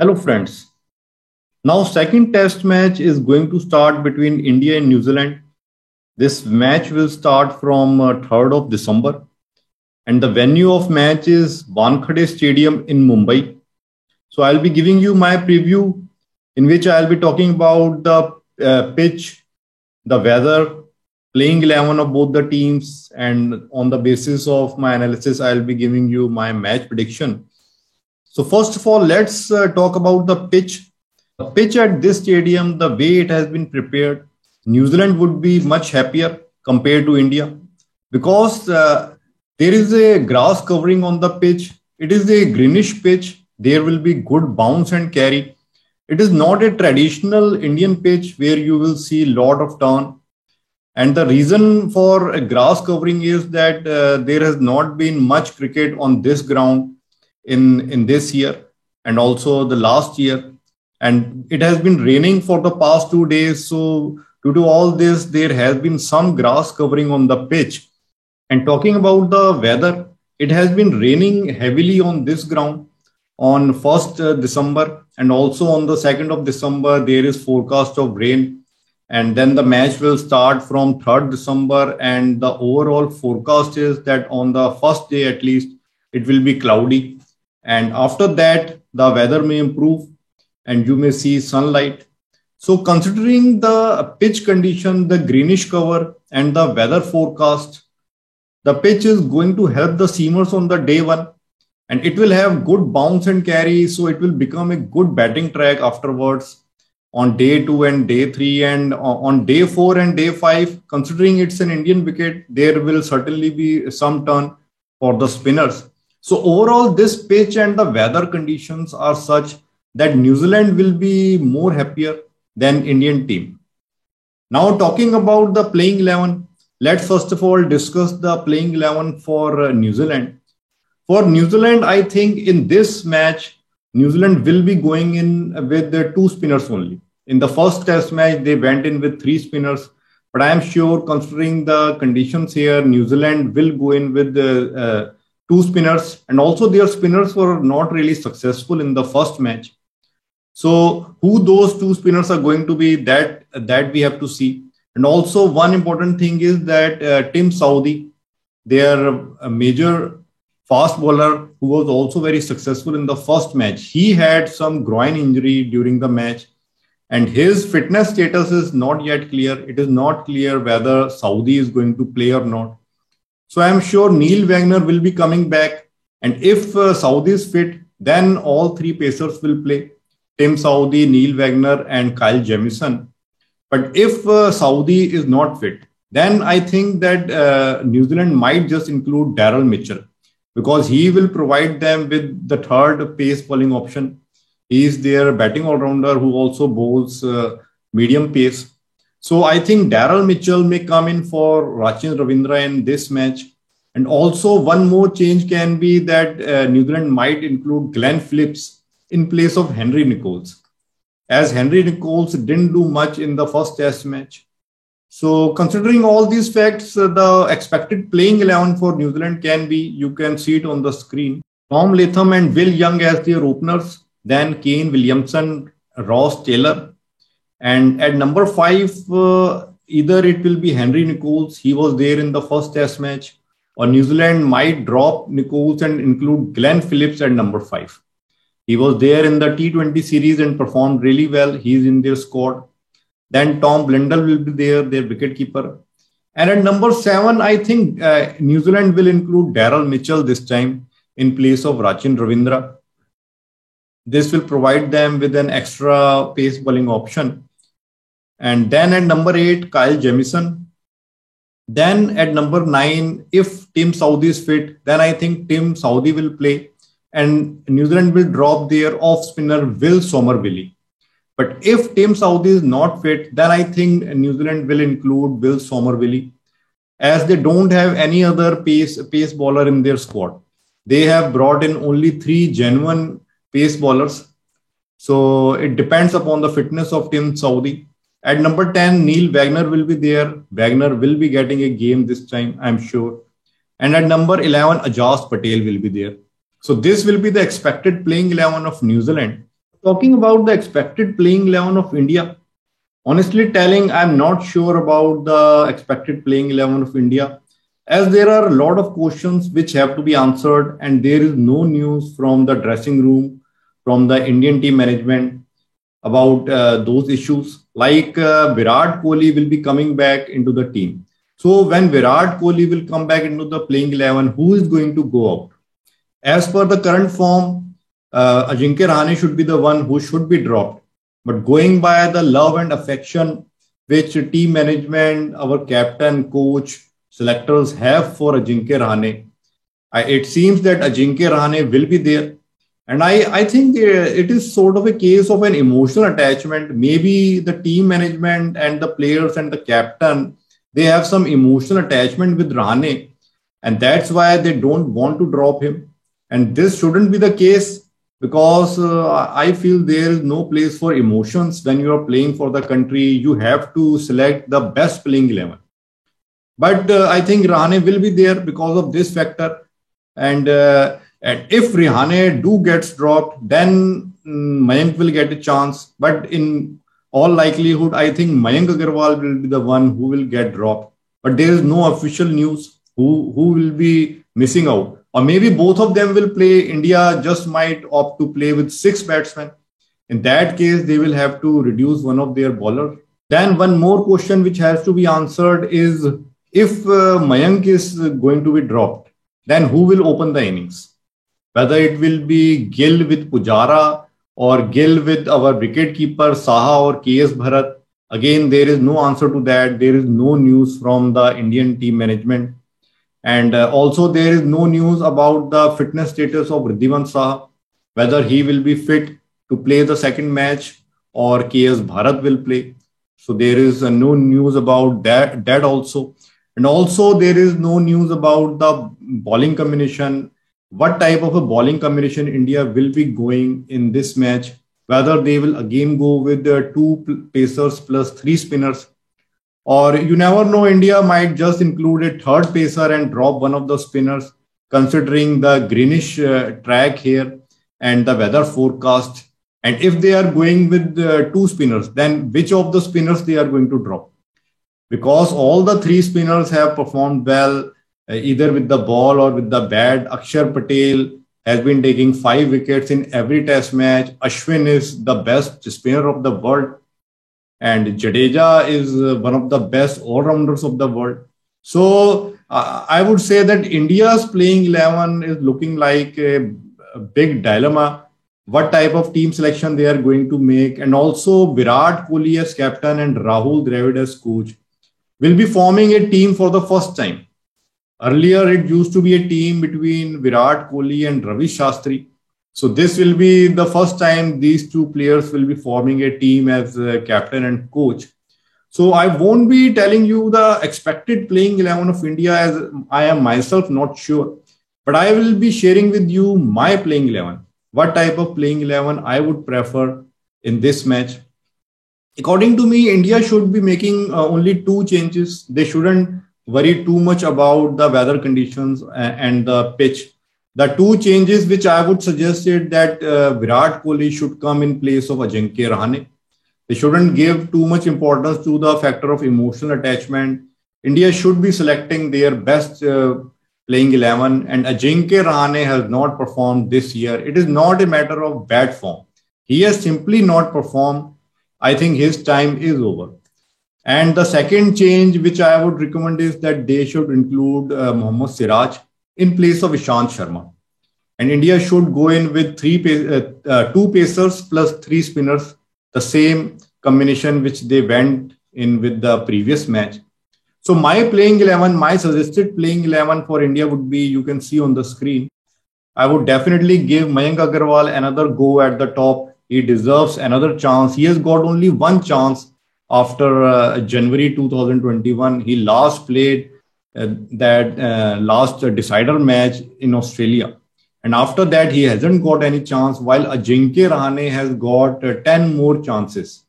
Hello friends. Now second test match is going to start between India and New Zealand. This match will start from 3rd of December and the venue of match is Wankhede Stadium in Mumbai. So I'll be giving you my preview in which I'll be talking about the pitch, the weather, playing 11 of both the teams, and on the basis of my analysis I'll be giving you my match prediction. So first of all, let's talk about the pitch. The pitch at this stadium, the way it has been prepared, New Zealand would be much happier compared to India because there is a grass covering on the pitch. It is a greenish pitch. There will be good bounce and carry. It is not a traditional Indian pitch where you will see a lot of turn. And the reason for a grass covering is that there has not been much cricket on this ground in this year and also the last year. And it has been raining for the past 2 days. So due to all this, there has been some grass covering on the pitch. And talking about the weather, it has been raining heavily on this ground on 1st December and also on the 2nd of December, there is forecast of rain. And then the match will start from 3rd December. And the overall forecast is that on the first day, at least, it will be cloudy. And after that, the weather may improve and you may see sunlight. So considering the pitch condition, the greenish cover and the weather forecast, the pitch is going to help the seamers on the day one and it will have good bounce and carry. So it will become a good batting track afterwards on day 2 and day 3 and on day 4 and day 5, considering it's an Indian wicket, there will certainly be some turn for the spinners. So overall, this pitch and the weather conditions are such that New Zealand will be more happier than Indian team. Now talking about the playing 11, let's first of all discuss the playing 11 for New Zealand. For New Zealand, I think in this match, New Zealand will be going in with the 2 spinners only. In the first test match, they went in with 3 spinners. But I am sure considering the conditions here, New Zealand will go in with 2 spinners. And also their spinners were not really successful in the first match. So who those 2 spinners are going to be, that we have to see. And also one important thing is that Tim Southee, their major fast bowler who was also very successful in the first match, he had some groin injury during the match and his fitness status is not yet clear. It is not clear whether Southee is going to play or not. So I'm sure Neil Wagner will be coming back. And if Southee is fit, then all 3 pacers will play. Tim Southee, Neil Wagner and Kyle Jamieson. But if Southee is not fit, then I think that New Zealand might just include Daryl Mitchell because he will provide them with the 3rd pace bowling option. He is their batting all-rounder who also bowls medium pace. So I think Daryl Mitchell may come in for Rachin Ravindra in this match. And also one more change can be that New Zealand might include Glenn Phillips in place of Henry Nicholls, as Henry Nicholls didn't do much in the first test match. So considering all these facts, the expected playing 11 for New Zealand can be, you can see it on the screen, Tom Latham and Will Young as their openers, then Kane Williamson, Ross Taylor. And at number 5, either it will be Henry Nicholls, he was there in the first test match, or New Zealand might drop Nicholls and include Glenn Phillips at number 5. He was there in the T20 series and performed really well. He's in their squad. Then Tom Blundell will be there, their wicketkeeper. And at number 7, I think New Zealand will include Daryl Mitchell this time in place of Rachin Ravindra. This will provide them with an extra pace bowling option. And then at number 8, Kyle Jamieson. Then at number 9, if Tim Southee is fit, then I think Tim Southee will play. And New Zealand will drop their off spinner Will Somerville. But if Tim Southee is not fit, then I think New Zealand will include Will Somerville, as they don't have any other pace bowler in their squad. They have brought in only 3 genuine pace bowlers. So it depends upon the fitness of Tim Southee. At number 10, Neil Wagner will be there. Wagner will be getting a game this time, I'm sure. And at number 11, Ajaz Patel will be there. So this will be the expected playing 11 of New Zealand. Talking about the expected playing 11 of India, honestly telling, I'm not sure about the expected playing 11 of India, as there are a lot of questions which have to be answered, and there is no news from the dressing room, from the Indian team management about those issues. Like Virat Kohli will be coming back into the team. So when Virat Kohli will come back into the playing 11, who is going to go out? As per the current form, Ajinkya Rahane should be the one who should be dropped. But going by the love and affection which team management, our captain, coach, selectors have for Ajinkya Rahane, it seems that Ajinkya Rahane will be there. And I think it is sort of a case of an emotional attachment. Maybe the team management and the players and the captain, they have some emotional attachment with Rahane. And that's why they don't want to drop him. And this shouldn't be the case, because I feel there is no place for emotions when you are playing for the country. You have to select the best playing 11. But I think Rahane will be there because of this factor. And if Rahane do gets dropped, then Mayank will get a chance. But in all likelihood, I think Mayank Agarwal will be the one who will get dropped. But there is no official news who will be missing out. Or maybe both of them will play. India just might opt to play with 6 batsmen. In that case, they will have to reduce one of their bowlers. Then one more question which has to be answered is, if Mayank is going to be dropped, then who will open the innings? Whether it will be Gill with Pujara or Gill with our wicketkeeper Saha or KS Bharat. Again, there is no answer to that. There is no news from the Indian team management. And also there is no news about the fitness status of Riddhiman Saha, whether he will be fit to play the second match or KS Bharat will play. So there is no news about that also. And also there is no news about the bowling combination, what type of a bowling combination India will be going in this match, whether they will again go with 2 pacers plus 3 spinners. Or you never know, India might just include a third pacer and drop one of the spinners, considering the greenish track here and the weather forecast. And if they are going with 2 spinners, then which of the spinners they are going to drop? Because all the 3 spinners have performed well, either with the ball or with the bat. Akshar Patel has been taking 5 wickets in every test match. Ashwin is the best spinner of the world. And Jadeja is one of the best all-rounders of the world. So I would say that India's playing 11 is looking like a big dilemma. What type of team selection they are going to make. And also Virat Kohli as captain and Rahul Dravid as coach will be forming a team for the first time. Earlier, it used to be a team between Virat Kohli and Ravi Shastri. So this will be the first time these 2 players will be forming a team as a captain and coach. So I won't be telling you the expected playing 11 of India, as I am myself not sure. But I will be sharing with you my playing 11. What type of playing 11 I would prefer in this match. According to me, India should be making only 2 changes. They shouldn't worry too much about the weather conditions and the pitch. The 2 changes which I would suggest is that Virat Kohli should come in place of Ajinkya Rahane. They shouldn't give too much importance to the factor of emotional attachment. India should be selecting their best playing 11, and Ajinkya Rahane has not performed this year. It is not a matter of bad form. He has simply not performed. I think his time is over. And the second change which I would recommend is that they should include Mohammad Siraj in place of Ishant Sharma. And India should go in with 2 pacers plus 3 spinners, the same combination which they went in with the previous match. So my playing 11, my suggested playing 11 for India would be, you can see on the screen. I would definitely give Mayank Agarwal another go at the top. He deserves another chance. He has got only 1 chance after January 2021. He last played that last decider match in Australia. And after that, he hasn't got any chance, while Ajinkya Rahane has got 10 more chances,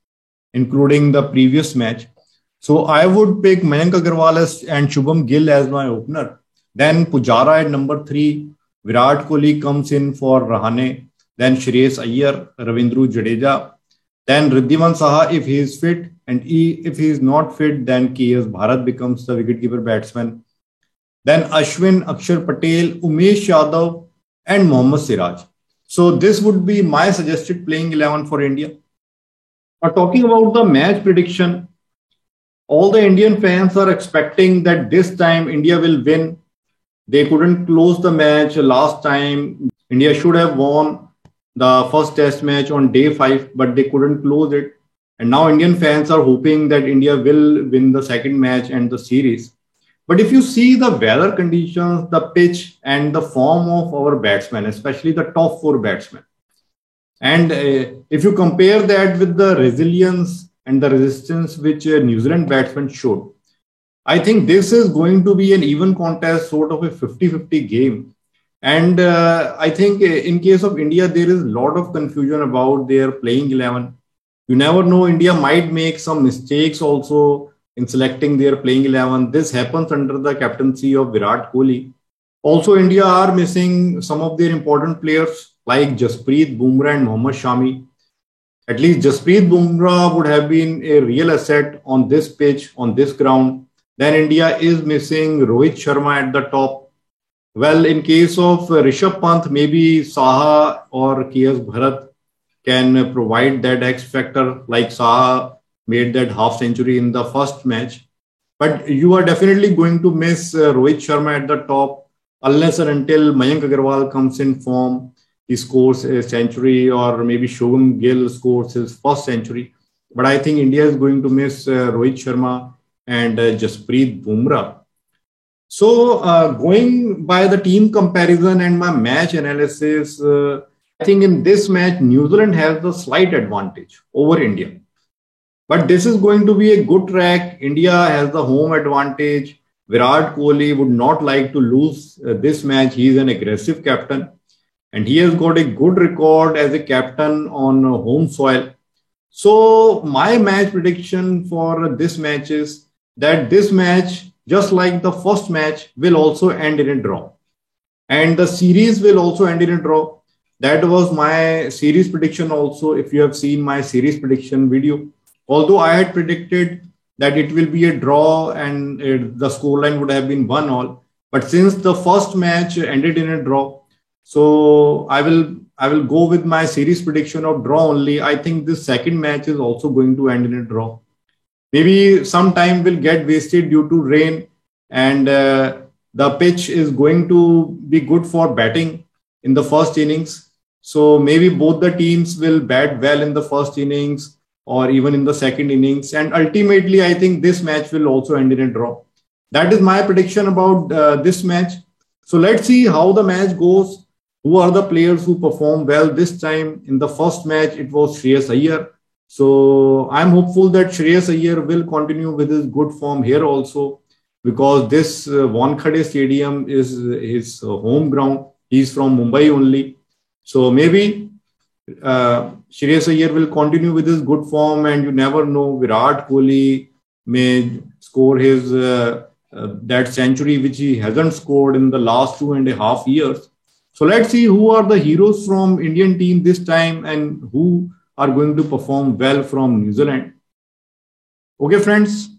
including the previous match. So I would pick Mayank Agarwal and Shubham Gill as my opener. Then Pujara at number 3. Virat Kohli comes in for Rahane. then Shreyas Iyer, Ravindra Jadeja, then Riddhiman Saha if he is fit, and if he is not fit, then KS Bharat becomes the wicketkeeper batsman. Then Ashwin, Akshar Patel, Umesh Yadav, and Mohammad Siraj. So this would be my suggested playing 11 for India. But talking about the match prediction, all the Indian fans are expecting that this time India will win. They couldn't close the match last time. India should have won the first test match on day 5, but they couldn't close it. And now Indian fans are hoping that India will win the second match and the series. But if you see the weather conditions, the pitch, and the form of our batsmen, especially the top 4 batsmen, and if you compare that with the resilience and the resistance which New Zealand batsmen showed, I think this is going to be an even contest, sort of a 50-50 game. And I think in case of India, there is a lot of confusion about their playing 11. You never know, India might make some mistakes also in selecting their playing 11. This happens under the captaincy of Virat Kohli. Also, India are missing some of their important players like Jasprit Bumrah and Mohammad Shami. At least Jasprit Bumrah would have been a real asset on this pitch, on this ground. Then India is missing Rohit Sharma at the top. Well, in case of Rishabh Pant, maybe Saha or KS Bharat can provide that X factor, like Saha made that half century in the first match. But you are definitely going to miss Rohit Sharma at the top unless and until Mayank Agarwal comes in form. He scores a century, or maybe Shubham Gill scores his first century. But I think India is going to miss Rohit Sharma and Jasprit Bumrah. So going by the team comparison and my match analysis, I think in this match, New Zealand has the slight advantage over India. But this is going to be a good track. India has the home advantage. Virat Kohli would not like to lose this match. He is an aggressive captain, and he has got a good record as a captain on home soil. So my match prediction for this match is that this match, just like the first match, will also end in a draw. And the series will also end in a draw. That was my series prediction also, if you have seen my series prediction video. Although I had predicted that it will be a draw and the scoreline would have been 1-1. But since the first match ended in a draw, so I will go with my series prediction of draw only. I think this second match is also going to end in a draw. Maybe some time will get wasted due to rain, and the pitch is going to be good for batting in the first innings. So maybe both the teams will bat well in the first innings or even in the second innings. And ultimately, I think this match will also end in a draw. That is my prediction about this match. So let's see how the match goes. Who are the players who perform well this time? In the first match, it was Shreyas Iyer. So I'm hopeful that Shreyas Iyer will continue with his good form here also, because this Wankhede Stadium is his home ground. He's from Mumbai only. So maybe Shreyas Iyer will continue with his good form, and you never know, Virat Kohli may score his that century which he hasn't scored in the last 2.5 years. So let's see who are the heroes from Indian team this time and who are going to perform well from New Zealand. Okay, friends.